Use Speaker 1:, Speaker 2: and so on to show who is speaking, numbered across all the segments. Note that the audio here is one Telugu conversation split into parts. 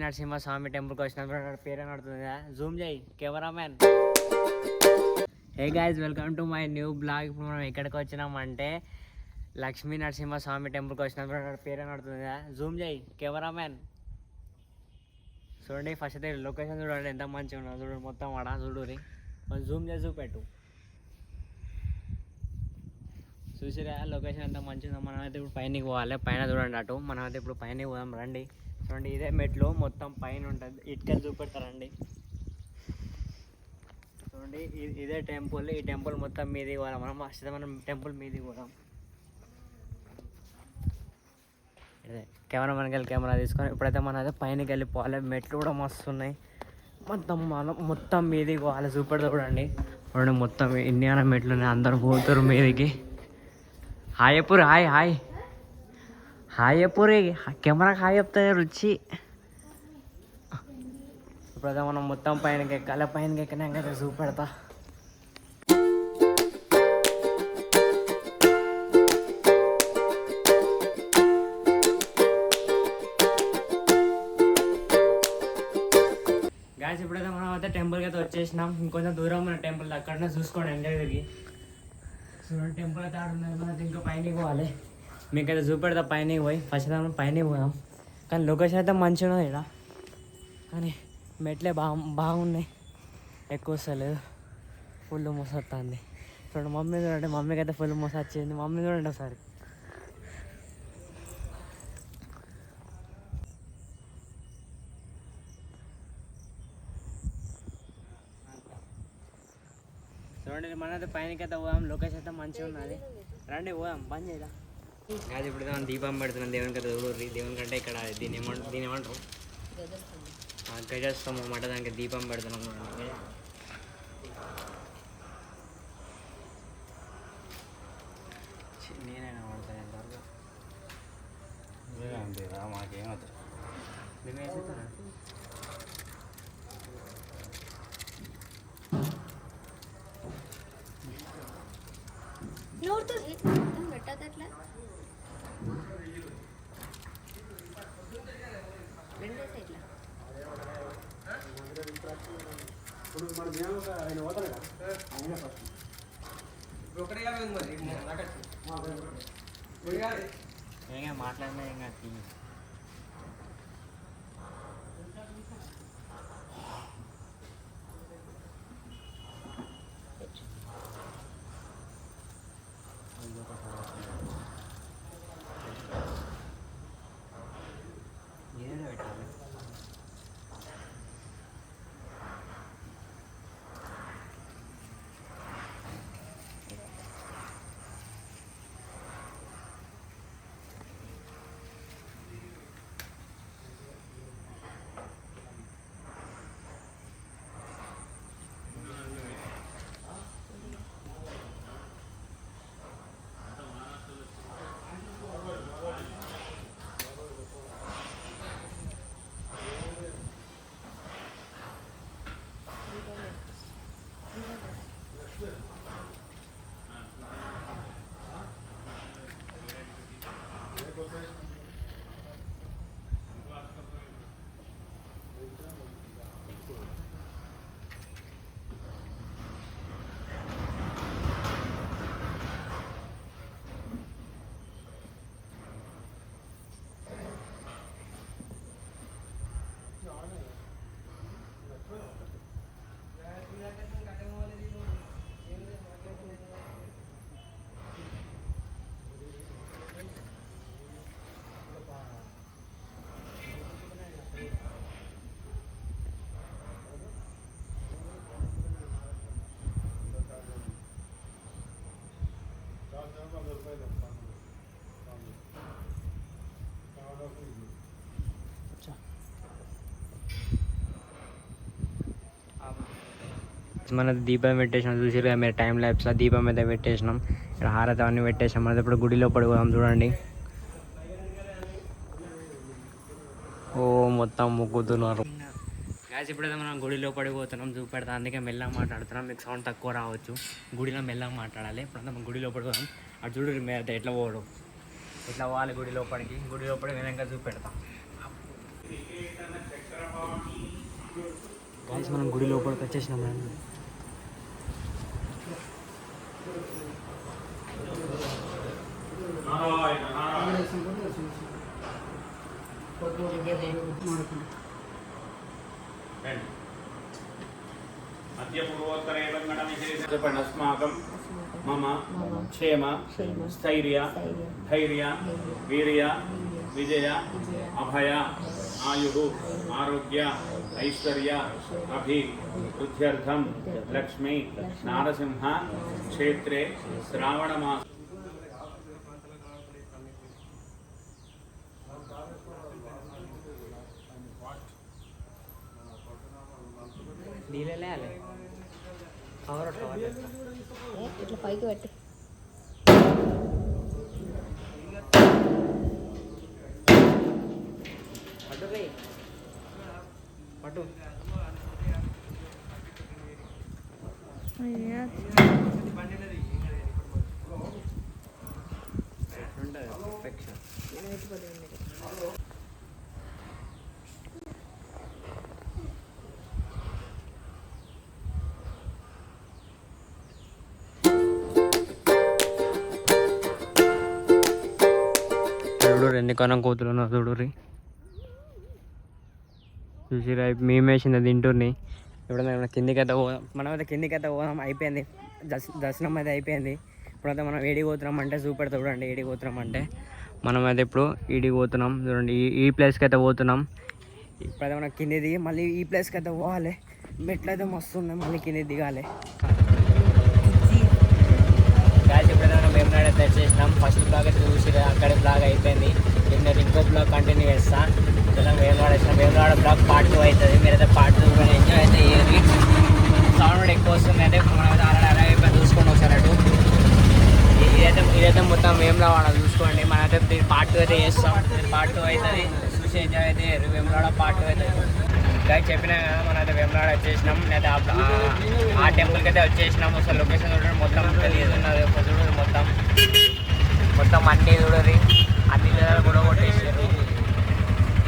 Speaker 1: నరసింహ స్వామి టెంపుల్కి వచ్చినప్పుడు పేరు నడుతుంది జూమ్ చేయి cameraman. Hey guys, welcome to my new blog. ఇప్పుడు మనం ఎక్కడికి వచ్చినామంటే లక్ష్మీ నరసింహ స్వామి టెంపుల్కి వచ్చినప్పుడు పేరు నడుతుంది జూమ్ చేయి కెమెరామ్యాన్. చూడండి, ఫస్ట్ అయితే లొకేషన్ చూడండి ఎంత మంచిగా ఉన్నదో. చూడండి మొత్తం ఆడ చూడురి, కొంచెం జూమ్ చేసి చూపెట్టు. చూసిరా లొకేషన్ ఎంత మంచిగా ఉందో. మనం అయితే ఇప్పుడు పైనకి పోవాలి. పైన చూడండి అటు, మనం అయితే ఇప్పుడు పైనకి పోదాం రండి. చూడండి, ఇదే మెట్లు మొత్తం పైన ఉంటుంది. ఇటుకలు చూపెడతారండి. చూడండి, ఇదే టెంపుల్. ఈ టెంపుల్ మొత్తం మీది పోదాం. మనం టెంపుల్ మీది పోదాం. ఇదే కెమెరామెన్కి వెళ్ళి కెమెరా తీసుకొని ఇప్పుడైతే మనం అయితే పైనకి వెళ్ళిపోవాలి. మెట్లు కూడా మస్తు ఉన్నాయి. మొత్తం మీదికి పోవాలి. చూపెడతా చూడండి. చూడండి మొత్తం ఇండియానా మెట్లు ఉన్నాయి. అందరు పోతారు మీదికి. హాయ్ అప్పురు, హాయ్ హాయ్ హాయ్ అప్పురు. కెమెరాకి హాయ్ చెప్తా రుచి. ఇప్పుడైతే మనం మొత్తం పైనకి ఎక్కాలి. పైనకి ఎక్కినాక చూపెడతా. గాయస్, ఇప్పుడైతే మనం అయితే టెంపుల్కి అయితే వచ్చేసినాం. ఇంకొంచెం దూరం ఉన్న టెంపుల్ అక్కడనే చూసుకోండి ఎంజాయ్ తిరిగి. చూడండి టెంపుల్ అయితే ఆడున్నది. మనకి ఇంకా పైనకి పోవాలి. మీకైతే చూపెడతా పైనకి పోయి. ఫస్ట్ మనం పైనకి పోదాం. కానీ లొకేషన్ అయితే మంచిగా ఉన్నది ఇక్కడ. కానీ మెట్లే బాగున్నాయి. ఎక్కువ వస్తలేదు, ఫుల్ మోస వస్తుంది. చూడండి మమ్మీ చూడండి, మమ్మీకి అయితే ఫుల్ మోస వచ్చింది. మమ్మీ చూడండి ఒకసారి. చూడండి, మనైతే పైనకి అయితే పోదాం. లొకేషన్ అయితే మంచిగా ఉన్నది. రండి పోదాం. బంద్ చేయదా అది. ఇప్పుడు మనం దీపం పెడుతున్నాం దేవునికి అయితే. చూడరు దేవుని కంటే ఇక్కడ దీని ఏమంటారు గజస్తం అన్నమాట. దానికి దీపం పెడుతున్నాం. నేనైనా పడతాను ఎంతవరకు మాకేమవుతుంది. మేము వేసేస్తాను.
Speaker 2: పెట్టదట్లా రెండేసి ఇట్లా
Speaker 1: ఏం మాట్లాడినా ఏం కాదు. ఏదైనా పెట్టాలి. మన దీపం పెట్టేసినాం. చూసిరుగా మీరు టైం ల్యాబ్స్లో దీపం అయితే పెట్టేసినాం. ఇక్కడ హారతి అవన్నీ పెట్టేసినాం. మనది ఇప్పుడు గుడిలో పడిపోదాం. చూడండి, ఓ మొత్తం మొక్కుతున్నారు. గ్యాస్ ఇప్పుడైతే మనం గుడిలో పడిపోతున్నాం. చూపెడతాం, అందుకే మెల్లగా మాట్లాడుతున్నాం. మీకు సౌండ్ తక్కువ రావచ్చు. గుడిలో మెల్లగా మాట్లాడాలి. ఇప్పుడంతా మనం గుడిలో పడిపోదాం. అటు చూడు మీరు ఎట్లా పోవడం, ఎట్లా పోవాలి గుడి లోపలికి. గుడి లోపలికి వినంగా చూపెడతాం. మనం గుడి లోపలికి వచ్చేసినాం.
Speaker 3: अस्माकं मम क्षेम स्थैर्य धैर्य वीर्य विजय अभय आयुः आरोग्य ऐश्वर्य अभिवृद्ध्यर्थं लक्ष्मी नारसिंह क्षेत्रे श्रावणमास
Speaker 2: ఇట్లా పైకి పెట్టి
Speaker 1: పట్టు చూడు ఎన్ని కనం కోతులు చూడుర్రి. చూసిరా మేమేసింది తింటుర్ని. ఎప్పుడైనా కిందికైతే పోదాం, మనమైతే కిందికైతే పోదాం. అయిపోయింది దర్శనం అయితే అయిపోయింది. ఇప్పుడైతే మనం ఏడికి పోతున్నాం అంటే చూపెడతా చూడండి. ఏడికి పోతున్నాం అంటే మనమైతే ఇప్పుడు ఈడికి పోతున్నాం చూడండి. ఈ ప్లేస్కి అయితే పోతున్నాం. ఇప్పుడైతే మనం కింది దిగి మళ్ళీ ఈ ప్లేస్కి అయితే పోవాలి. మెట్లు అయితే మస్తు ఉన్నాయి, మళ్ళీ కింది దిగాలి. గాయస్ ఎప్పుడైతే మనం వేమనాడ అయితే వచ్చేసినాం. ఫస్ట్ బ్లాగ్ అయితే చూసిరా, అక్కడే బ్లాగ్ అయిపోయింది. నేను ఇంకో బ్లాగ్ కంటిన్యూ చేస్తాను. వేమనాడ వచ్చిన వేమనాడ బ్లాగ్ పార్ట్ 2 అవుతుంది. మీరైతే పార్ట్ 2 కూడా ఎంజాయ్ అయితే అయ్యేది. సౌండ్ ఎక్కువ వస్తుంది అంటే మనమైతే అలా అయిపోయి చూసుకోండి ఒకసారి అటు. ఇదైతే మొత్తం వేమనాడ చూసుకోండి. మనమైతే పార్ట్ 2 అయితే చేస్తాం. పార్ట్ 2 అవుతుంది, చూసి ఎంజాయ్ అయితే వేమనాడ పార్ట్ 2 అవుతుంది. గాయ చెప్పినా కదా మనమైతే వేమనాడ వచ్చేసినాం. లేదా ఆ టెంపుల్కి అయితే వచ్చేసినాం. ఒకసారి లొకేషన్ చూడండి, మొత్తం తెలియదు ఉన్నది. చూడండి మొత్తం అన్నీ చూడరి, అన్ని విధాలు కూడా కొట్టేసారు.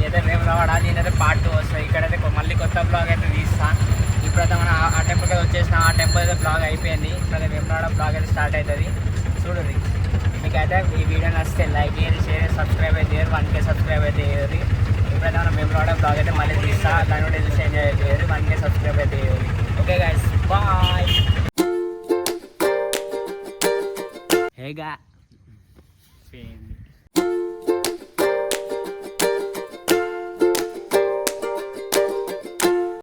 Speaker 1: ఏదైతే వేమనాడ నేనైతే పార్ట్ 2 వస్తాయి. ఇక్కడైతే మళ్ళీ కొత్త బ్లాగ్ అయితే తీస్తాను. ఇప్పుడైతే మనం ఆ టెంపుల్కి అయితే వచ్చేసిన. ఆ టెంపుల్ అయితే బ్లాగ్ అయిపోయింది. ఇప్పుడైతే వేమనాడ బ్లాగ్ అయితే స్టార్ట్ అవుతుంది. చూడండి, మీకైతే ఈ వీడియో నచ్చితే లైక్ చేయండి, షేర్ సబ్స్క్రైబ్ అయితే 1K సబ్స్క్రైబ్ అయితే చేయాలి. ఇప్పుడైతే మనం వేమనాడ బ్లాగ్ అయితే మళ్ళీ తీస్తా. దాని కూడా చూసి ఎంజాయ్ అయితే 1K సబ్స్క్రైబ్ అయితే చేయాలి. Okay guys, bye. హేగా